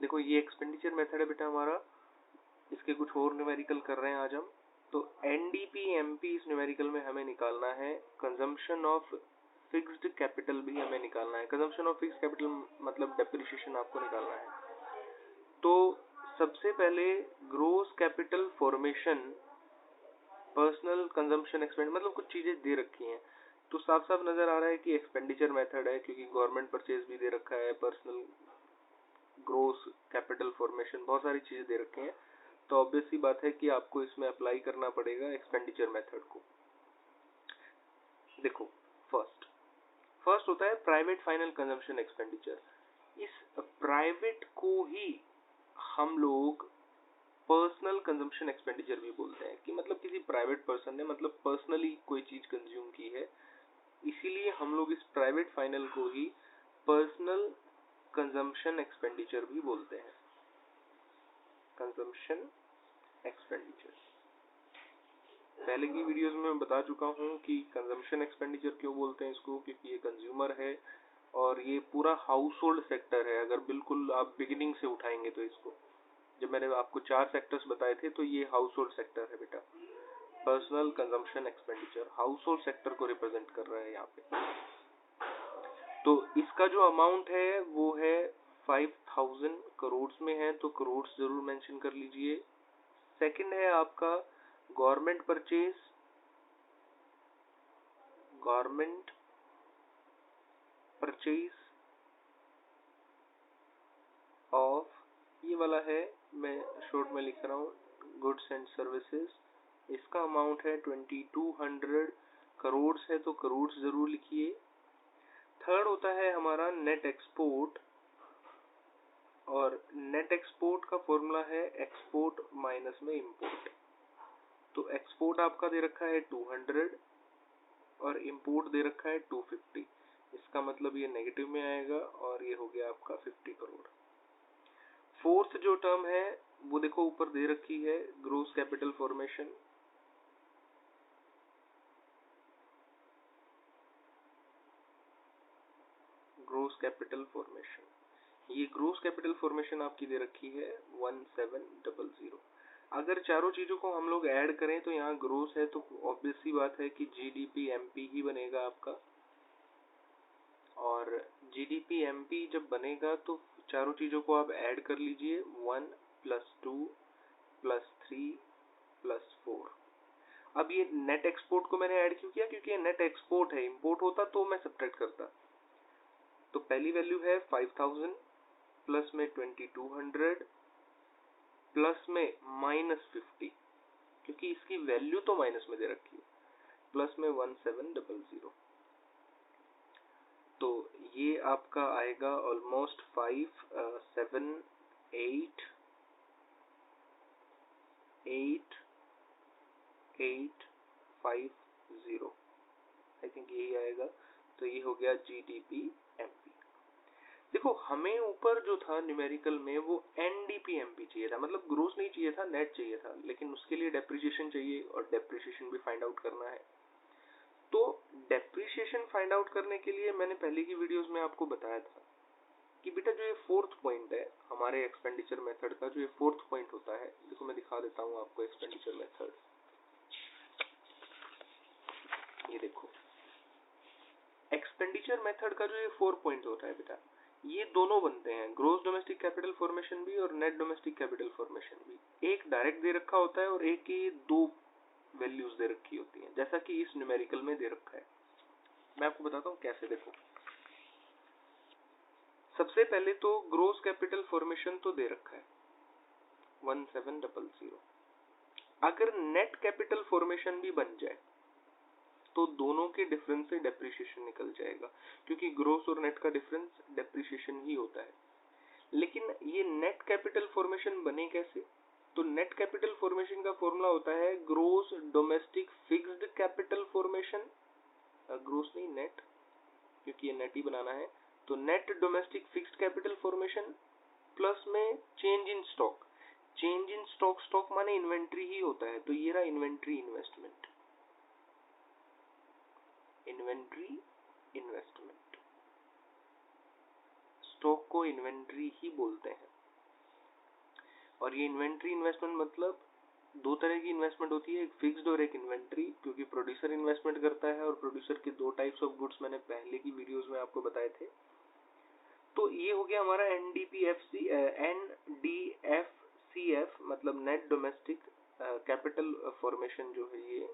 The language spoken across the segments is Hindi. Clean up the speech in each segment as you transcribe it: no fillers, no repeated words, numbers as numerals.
देखो ये एक्सपेंडिचर मेथड है बेटा हमारा, इसके कुछ और न्यूमेरिकल कर रहे हैं आज हम। तो एनडीपी एमपी इस न्यूमेरिकल में हमें निकालना है, कंजम्पशन ऑफ फिक्स्ड कैपिटल भी हमें निकालना है। कंजम्पशन ऑफ फिक्स्ड कैपिटल मतलब डेप्रिसिएशन आपको निकालना है। तो सबसे पहले gross capital formation, personal consumption expend मतलब कुछ चीजें दे रखी हैं, तो साफ साफ नजर आ रहा है कि एक्सपेंडिचर मेथड है, क्योंकि गवर्नमेंट परचेज भी दे रखा है, पर्सनल ग्रोस कैपिटल फॉर्मेशन, बहुत सारी चीजें दे रखी हैं। तो ऑब्वियस सी बात है कि आपको इसमें अप्लाई करना पड़ेगा एक्सपेंडिचर मेथड को। देखो फर्स्ट होता है प्राइवेट फाइनल कंजम्पशन एक्सपेंडिचर। इस प्राइवेट को ही हम लोग पर्सनल कंजम्पशन एक्सपेंडिचर भी बोलते हैं, कि मतलब किसी प्राइवेट पर्सन ने मतलब पर्सनली कोई चीज कंज्यूम की है, इसीलिए हम लोग इस प्राइवेट फाइनल को ही पर्सनल कंजम्पशन एक्सपेंडिचर भी बोलते हैं। कंजम्पशन एक्सपेंडिचर पहले की वीडियोस में मैं बता चुका हूं कि कंजम्पशन एक्सपेंडिचर क्यों बोलते हैं इसको, क्योंकि ये कंज्यूमर है और ये पूरा हाउस होल्ड सेक्टर है। अगर बिल्कुल आप बिगिनिंग से उठाएंगे तो इसको, जब मैंने आपको 4 सेक्टर्स बताए थे, तो ये हाउस होल्ड सेक्टर है बेटा। Personal consumption expenditure house hold sector को रिप्रेजेंट कर रहा है यहाँ पे। तो इसका जो अमाउंट है वो है 5000 करोड़ में है, तो करोड़ जरूर मेंशन कर लीजिए। सेकंड है आपका government purchase, government purchase of, ये वाला है, मैं शॉर्ट में लिख रहा हूँ, गुड्स एंड सर्विसेज। इसका अमाउंट है 2200 करोड़ है, तो करोड़ जरूर लिखिए। थर्ड होता है हमारा नेट एक्सपोर्ट, और नेट एक्सपोर्ट का फॉर्मूला है एक्सपोर्ट माइनस में इंपोर्ट। तो एक्सपोर्ट आपका दे रखा है 200 और इंपोर्ट दे रखा है 250, इसका मतलब ये नेगेटिव में आएगा और ये हो गया आपका 50 करोड़। फोर्थ जो टर्म है वो देखो ऊपर दे रखी है, gross capital formation. Gross capital formation, ये ग्रोस कैपिटल फॉर्मेशन आपकी दे रखी है 1700। अगर चारों चीजों को हम लोग ऐड करें तो यहाँ ग्रोस है, तो ऑब्वियस सी बात है कि जीडीपी एमपी ही बनेगा आपका। और जीडीपी एमपी जब बनेगा तो चारों चीजों को आप ऐड कर लीजिए, 1 + 2 + 3 + 4। अब ये नेट एक्सपोर्ट को मैंने ऐड क्यों किया, क्योंकि ये नेट एक्सपोर्ट है, इंपोर्ट होता तो मैं सब्ट्रैक्ट करता। तो पहली वैल्यू है 5000 प्लस में 2200 प्लस में -50, क्योंकि इसकी वैल्यू तो माइनस में दे रखी है, प्लस में 1700। तो ये आपका आएगा ऑलमोस्ट 578,850, आई थिंक यही आएगा। तो ये हो गया जीडीपी एमपी। देखो हमें ऊपर जो था न्यूमेरिकल में वो एनडीपी एमपी चाहिए था, मतलब ग्रोस नहीं चाहिए था, नेट चाहिए था, लेकिन उसके लिए डेप्रिसिएशन चाहिए और डेप्रिसिएशन भी फाइंड आउट करना है। तो डेप्रिसिएशन फाइंड आउट करने के लिए मैंने पहले की वीडियोस में आपको बताया था कि बेटा जो ये फोर्थ पॉइंट है हमारे एक्सपेंडिचर मेथड का, जो ये फोर्थ पॉइंट होता है, देखो मैं दिखा देता हूँ आपको एक्सपेंडिचर मेथड। ये देखो एक्सपेंडिचर मेथड का जो ये 4 पॉइंट होता है बेटा, ये दोनों बनते हैं, ग्रोस डोमेस्टिक कैपिटल फॉर्मेशन भी और नेट डोमेस्टिक कैपिटल फॉर्मेशन भी। एक डायरेक्ट दे रखा होता है और एक की 2 वैल्यूज दे रखी होती हैं, जैसा कि इस न्यूमेरिकल में दे रखा है। मैं आपको बताता हूँ कैसे। देखो सबसे पहले तो ग्रोस कैपिटल फॉर्मेशन तो दे रखा है 1700। अगर नेट कैपिटल फॉर्मेशन भी बन जाए तो दोनों के डिफरेंस से डेप्रिसिएशन निकल जाएगा, क्योंकि ग्रोस और नेट का डिफरेंस डेप्रिसिएशन ही होता है। लेकिन ये नेट कैपिटल फॉर्मेशन बने कैसे? तो नेट कैपिटल फॉर्मेशन का फॉर्मूला होता है gross domestic fixed capital formation, gross नहीं नेट, क्योंकि ये नेट ही बनाना है। तो net domestic fixed capital formation plus में change in stock. Change in stock, stock माने इन्वेंट्री ही होता है, तो ये रहा inventory investment. Inventory investment, stock को इन्वेंट्री ही बोलते हैं। और ये इन्वेंट्री इन्वेस्टमेंट मतलब दो तरह की इन्वेस्टमेंट होती है, एक फिक्स्ड और एक इन्वेंट्री, क्योंकि प्रोड्यूसर इन्वेस्टमेंट करता है और प्रोड्यूसर के दो टाइप्स ऑफ गुड्स मैंने पहले की वीडियोस में आपको बताए थे। तो ये हो गया हमारा NDFCF मतलब नेट डोमेस्टिक कैपिटल फॉर्मेशन जो है, ये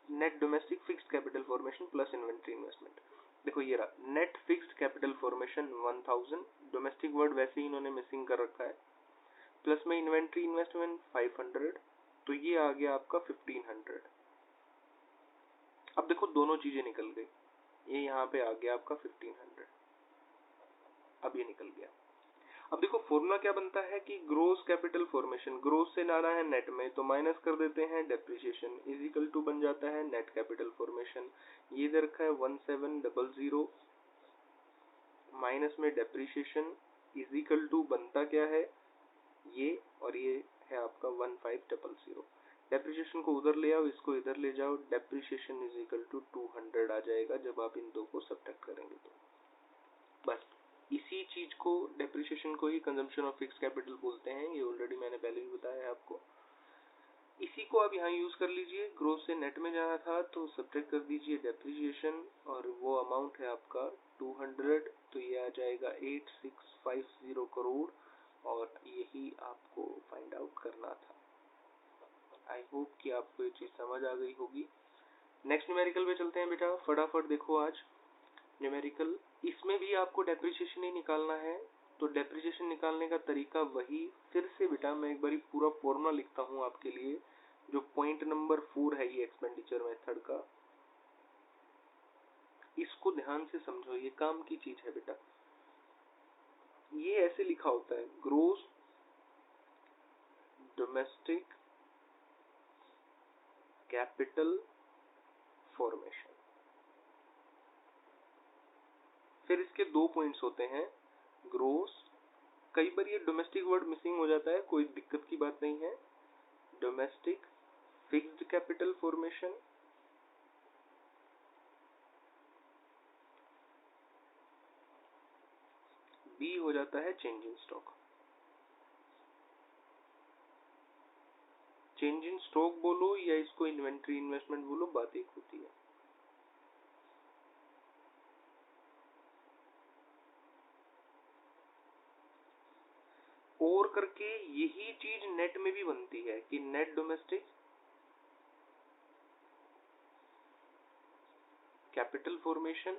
net domestic fixed capital formation plus inventory investment. देखो ये रहा net fixed capital formation 1000, domestic word वैसे ही इन्होंने मिसिंग कर रखा है, प्लस में इन्वेंट्री इन्वेस्टमेंट 500, तो ये आ गया आपका 1500। अब देखो दोनों चीजें निकल गई, ये यहाँ पे आ गया आपका 1500, अब ये निकल गया। अब देखो फॉर्मूला क्या बनता है कि ग्रोस कैपिटल फॉर्मेशन, ग्रोस से लाना है नेट में तो माइनस कर देते हैं डेप्रिसिएशन, इज इक्वल टू बन जाता है नेट कैपिटल फॉर्मेशन। ये दे रखा है 1700 माइनस में डेप्रिसिएशन इज इक्वल टू बनता क्या है ये, और ये है आपका 1500। डेप्रिसिएशन को उधर ले आओ, इसको इधर ले जाओ, डेप्रिसिएशन इज इक्वल टू 200 आ जाएगा जब आप इन दो को सब्ट्रैक्ट करेंगे तो। बस इसी चीज को, डेप्रिसिएशन को ही कंजम्पशन ऑफ फिक्स्ड कैपिटल बोलते हैं, ये ऑलरेडी मैंने पहले भी बताया है आपको। इसी को आप यहाँ यूज कर लीजिए, ग्रोस से नेट में जाना था तो सब्ट्रैक्ट कर दीजिए डेप्रिसिएशन, और वो अमाउंट है आपका 200, तो ये आ जाएगा 8650 करोड़, और यही आपको फाइंड आउट करना था। आई होप कि आपको ये चीज समझ आ गई होगी। नेक्स्ट न्यूमेरिकल पे चलते हैं बेटा, फटाफट देखो आज न्यूमेरिकल, इसमें भी आपको डेप्रिसिएशन ही निकालना है। तो डेप्रिसिएशन निकालने का तरीका वही, फिर से बेटा मैं एक बारी पूरा फॉर्मूला लिखता हूँ आपके लिए, जो पॉइंट नंबर 4 है ये एक्सपेंडिचर मेथड का, इसको ध्यान से समझो, ये काम की चीज है बेटा। ये ऐसे लिखा होता है, ग्रोस डोमेस्टिक कैपिटल फॉर्मेशन। फिर इसके दो पॉइंट्स होते हैं, ग्रोस, कई बार ये डोमेस्टिक वर्ड मिसिंग हो जाता है, कोई दिक्कत की बात नहीं है, डोमेस्टिक फिक्स्ड कैपिटल फॉर्मेशन, बी हो जाता है change in stock. Change in stock बोलो या इसको इन्वेंट्री इन्वेस्टमेंट बोलो, बात एक होती है। और करके यही चीज नेट में भी बनती है कि नेट डोमेस्टिक कैपिटल फॉर्मेशन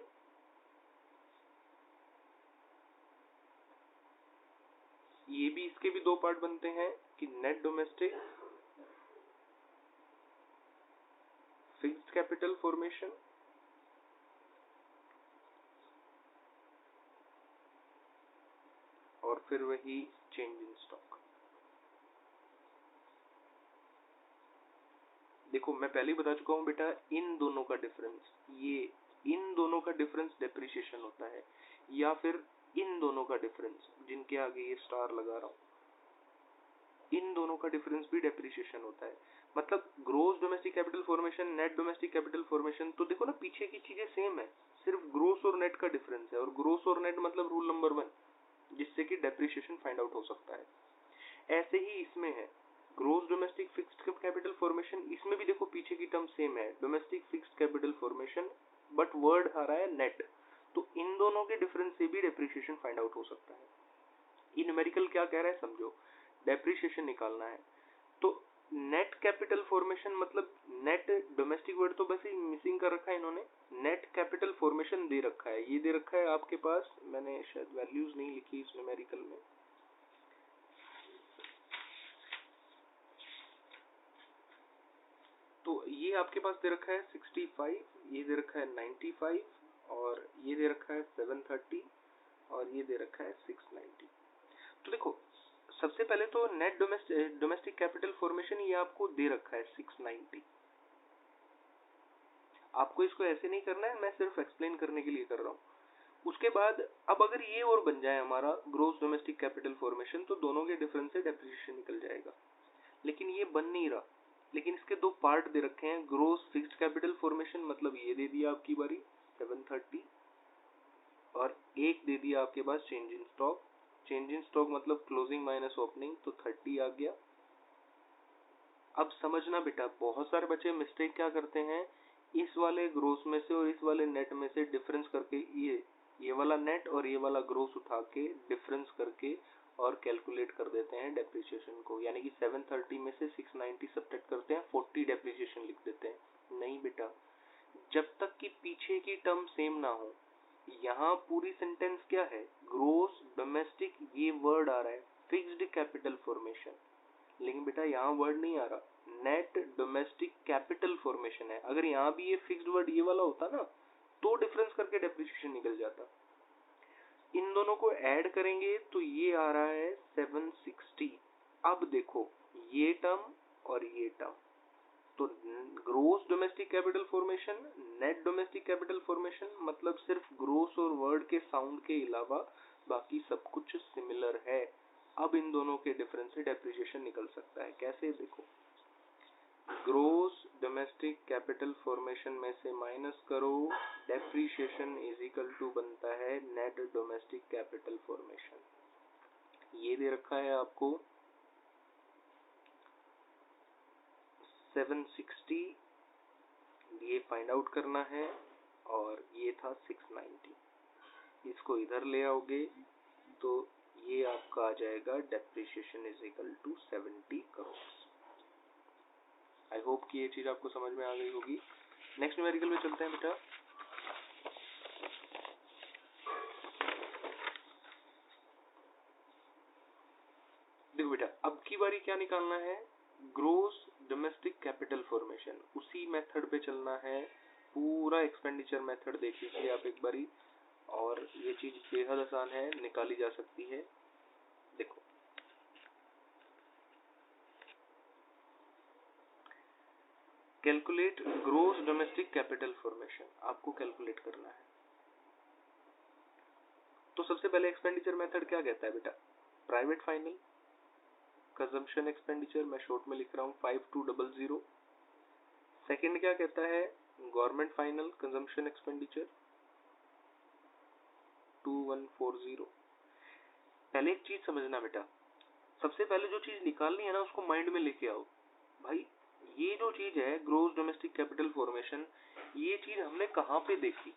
ये भी, इसके भी दो पार्ट बनते हैं कि net domestic fixed capital formation और फिर वही चेंज इन स्टॉक। देखो मैं पहले ही बता चुका हूं बेटा, इन दोनों का डिफरेंस, ये इन दोनों का डिफरेंस डेप्रिसिएशन होता है, या फिर इन दोनों का डिफरेंस, जिनके आगे ये स्टार लगा रहा हूं, इन दोनों का डिफरेंस भी डेप्रिसिएशन होता है। मतलब gross domestic capital formation, net domestic capital formation, तो देखो ना पीछे की चीजें सेम है, सिर्फ ग्रोस और नेट का डिफरेंस है, और ग्रोस और नेट मतलब रूल नंबर 1, जिससे कि डेप्रिसिएशन फाइंड आउट हो सकता है। ऐसे ही इसमें है gross domestic fixed capital formation, इसमें भी देखो पीछे की टर्म सेम है, domestic fixed capital formation, but word आ रहा है नेट, तो इन दोनों के डिफरेंस से भी डेप्रिसिएशन फाइंड आउट हो सकता है। ये न्यूमेरिकल क्या कह रहा है समझो, डेप्रिसिएशन निकालना है तो नेट कैपिटल फॉर्मेशन मतलब नेट, डोमेस्टिक वर्ड तो बस ही मिसिंग कर रखा है इन्होंने, नेट कैपिटल फॉर्मेशन दे रखा है, ये दे रखा है आपके पास, मैंने शायद वैल्यूज नहीं लिखी इस न्यूमेरिकल में, तो ये आपके पास दे रखा है 65, ये दे रखा है 95, और ये दे रखा है 730, और ये दे रखा है 690। तो देखो सबसे पहले तो नेट डोमेस्टिक कैपिटल फॉर्मेशन ये आपको दे रखा है 690, आपको इसको ऐसे नहीं करना है, मैं सिर्फ एक्सप्लेन करने के लिए कर रहा हूँ। उसके बाद अब अगर ये और बन जाए हमारा ग्रोस डोमेस्टिक कैपिटल फॉर्मेशन, तो दोनों के डिफरेंस से डेप्रिसिएशन निकल जाएगा, लेकिन ये बन नहीं रहा, लेकिन इसके दो पार्ट दे रखे हैं, ग्रोस फिक्स्ड कैपिटल फॉर्मेशन मतलब ये दे दिया आपकी बारी 730, और एक दे दिया आपके पास change in stock change in stock मतलब क्लोजिंग माइनस ओपनिंग, तो 30 आ गया। अब समझना बेटा, बहुत सारे बच्चे मिस्टेक क्या करते हैं, इस वाले ग्रोस में से और इस वाले नेट में से डिफरेंस करके ये वाला नेट और ये वाला ग्रोस उठा के डिफरेंस करके और कैलकुलेट कर देते हैं डेप्रिसिएशन को, यानी कि 730 में से 690 सब्ट्रैक्ट करते हैं, 40 डेप्रिसिएशन लिख देते हैं। नहीं बेटा, जब तक कि पीछे की टर्म सेम ना हो, यहाँ पूरी सेंटेंस क्या है, ग्रोस डोमेस्टिक, ये वर्ड आ रहा है फिक्स्ड कैपिटल फॉर्मेशन, लेकिन बेटा यहाँ वर्ड नहीं आ रहा, नेट डोमेस्टिक कैपिटल फॉर्मेशन है। अगर यहाँ भी ये फिक्स्ड वर्ड ये वाला होता ना, तो डिफरेंस करके डेप्रिसिएशन निकल जाता। इन दोनों को ऐड करेंगे तो ये आ रहा है 760। अब देखो ये टर्म और ये टर्म, तो gross domestic capital formation, net domestic capital formation, मतलब सिर्फ ग्रोस और वर्ड के साउंड के अलावा बाकी सब कुछ सिमिलर है। अब इन दोनों के डिफरेंस से डेप्रिसिएशन निकल सकता है। कैसे, देखो, ग्रोस डोमेस्टिक कैपिटल फॉर्मेशन में से माइनस करो, डेप्रिसिएशन इज इक्वल टू बनता है नेट डोमेस्टिक कैपिटल फॉर्मेशन। ये दे रखा है आपको 760, ये फाइंड आउट करना है, और ये था 690। इसको इधर ले आओगे तो ये आपका आ जाएगा depreciation is equal to 70 crore. I hope कि ये चीज आपको समझ में आ गई होगी। नेक्स्ट न्यूमेरिकल में चलते हैं बेटा। देखो बेटा, अब की बारी क्या निकालना है, ग्रोस डोमेस्टिक कैपिटल फॉर्मेशन, उसी मेथड पे चलना है। पूरा एक्सपेंडिचर मेथड देख लीजिए आप एक बारी, और ये चीज बेहद आसान है, निकाली जा सकती है। देखो, calculate gross domestic capital formation, आपको कैलकुलेट करना है। तो सबसे पहले एक्सपेंडिचर मेथड क्या कहता है बेटा, प्राइवेट फाइनल कंजम्पशन एक्सपेंडिचर, मैं शॉर्ट में लिख रहा हूँ 5200। सेकंड क्या कहता है, गवर्नमेंट फाइनल कंजम्पशन एक्सपेंडिचर 2140। पहले एक चीज समझना बेटा, सबसे पहले जो चीज निकालनी है ना, उसको माइंड में लेके आओ भाई। ये जो चीज है ग्रोस डोमेस्टिक कैपिटल फॉर्मेशन, ये चीज हमने कहाँ पे देखी,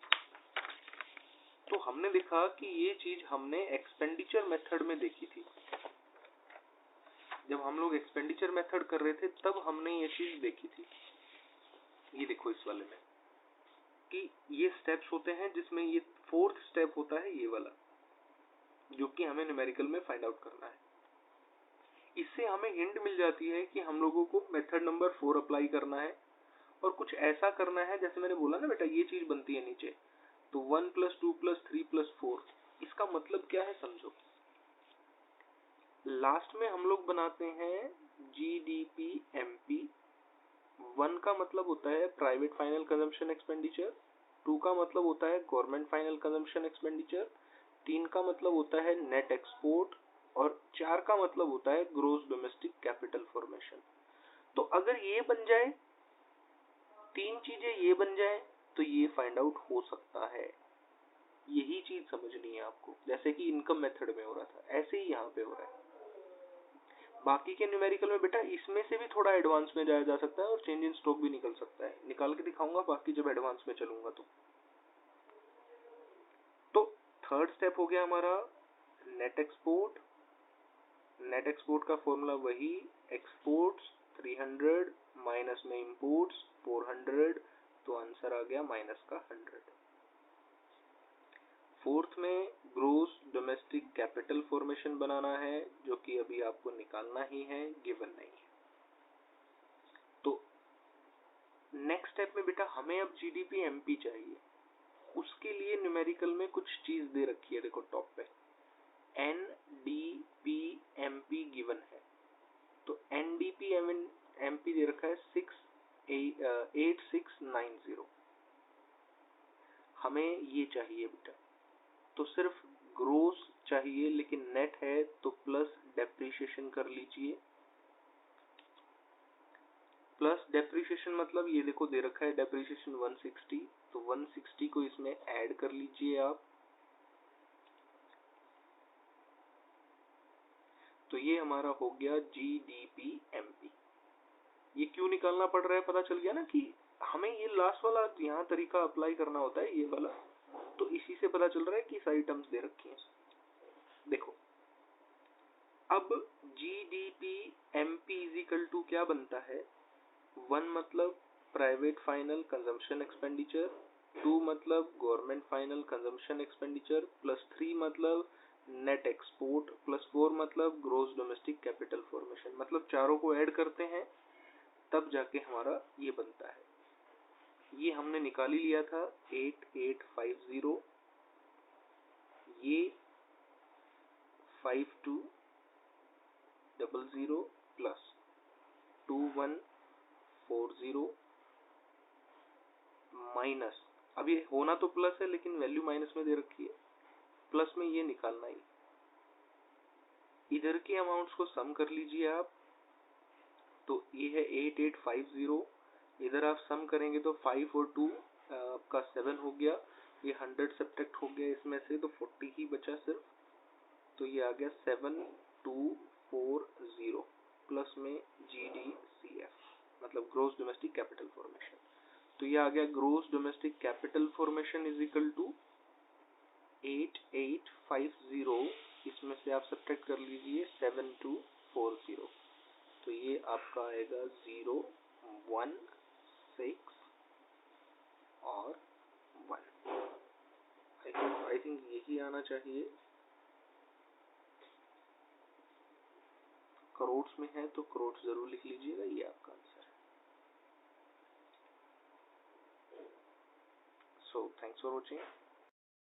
तो हमने देखा कि ये चीज हमने एक्सपेंडिचर मेथड में देखी थी। जब हम लोग एक्सपेंडिचर मेथड कर रहे थे तब हमने ये चीज देखी थी। ये देखो इस वाले में कि ये स्टेप्स होते हैं, जिसमें ये फोर्थ स्टेप होता है ये वाला, जो कि हमें न्यूमेरिकल में फाइंड आउट करना है। इससे हमें हिंट मिल जाती है कि हम लोगों को मेथड नंबर 4 अप्लाई करना है, और कुछ ऐसा करना है जैसे मैंने बोला ना बेटा, ये चीज बनती है नीचे, तो 1 + 2 + 3 + 4। इसका मतलब क्या है समझो, लास्ट में हम लोग बनाते हैं GDP MP। 1 का मतलब होता है प्राइवेट फाइनल कंजम्पशन एक्सपेंडिचर, 2 का मतलब होता है गवर्नमेंट फाइनल कंजम्पशन एक्सपेंडिचर, 3 का मतलब होता है नेट एक्सपोर्ट, और 4 का मतलब होता है ग्रोस डोमेस्टिक कैपिटल फॉर्मेशन। तो अगर ये बन जाए, 3 चीजें ये बन जाए, तो ये फाइंड आउट हो सकता है। यही चीज समझनी है आपको, जैसे कि इनकम मेथड में हो रहा था, ऐसे ही यहाँ पे हो रहा है। बाकी के न्यूमेरिकल में बेटा इसमें से भी थोड़ा एडवांस में जाया जा सकता है, और चेंज इन स्टॉक भी निकल सकता है, निकाल के दिखाऊंगा बाकी जब एडवांस में चलूंगा तो थर्ड स्टेप हो गया हमारा नेट एक्सपोर्ट। नेट एक्सपोर्ट का फॉर्मूला वही, एक्सपोर्ट्स 300 माइनस में इंपोर्ट्स 400, तो आंसर आ गया माइनस का 100। फोर्थ में ग्रोस डोमेस्टिक कैपिटल फॉर्मेशन बनाना है, जो कि अभी आपको निकालना ही है, गिवन नहीं है। तो नेक्स्ट स्टेप में बेटा हमें अब GDP MP चाहिए। उसके लिए न्यूमेरिकल में कुछ चीज दे रखी है, देखो टॉप पे NDP MP गिवन है। तो NDP MP दे रखा है 8690। हमें ये चाहिए बेटा, तो सिर्फ ग्रोस चाहिए, लेकिन नेट है तो प्लस डेप्रिसिएशन कर लीजिए। प्लस डेप्रिसिएशन मतलब ये देखो दे रखा है डेप्रिसिएशन 160, तो 160 को इसमें ऐड कर लीजिए आप। तो ये हमारा हो गया GDP-MP। ये क्यों निकालना पड़ रहा है, पता चल गया ना कि हमें ये लास्ट वाला यहाँ तरीका अप्लाई करना होता है, ये वाला। तो इसी से पता चल रहा है कि सारी टर्म्स दे रखी हैं। देखो अब GDP-MP इज इक्वल टू क्या बनता है, 1 मतलब प्राइवेट फाइनल कंजम्पशन एक्सपेंडिचर, 2 मतलब government final consumption expenditure, plus 3 मतलब नेट एक्सपोर्ट, प्लस 4 मतलब ग्रोस डोमेस्टिक कैपिटल फॉर्मेशन। मतलब चारों को ऐड करते हैं तब जाके हमारा ये बनता है। ये हमने निकाल ही लिया था 8850, ये 5200 प्लस 2140 माइनस, अब ये होना तो प्लस है लेकिन वैल्यू माइनस में दे रखी है, प्लस में ये निकालना ही। इधर के अमाउंट्स को सम कर लीजिए आप, तो ये है 8850, इधर आप सम करेंगे तो 5 और 2 आपका 7 हो गया, ये 100 सब्ट्रैक्ट हो गया इसमें से तो 40 ही बचा सिर्फ, तो ये आ गया 7240 प्लस में GDCF मतलब ग्रोस डोमेस्टिक कैपिटल फॉर्मेशन। तो ये आ गया gross domestic capital formation is equal to 8850, इसमें से आप सब्ट्रैक्ट कर लीजिए 7240, तो ये आपका आएगा 0 1 6 और 1। आई थिंक यही आना चाहिए। करोड़ में है तो करोड़ जरूर लिख लीजिएगा, ये आपका आंसर है। So thanks for watching.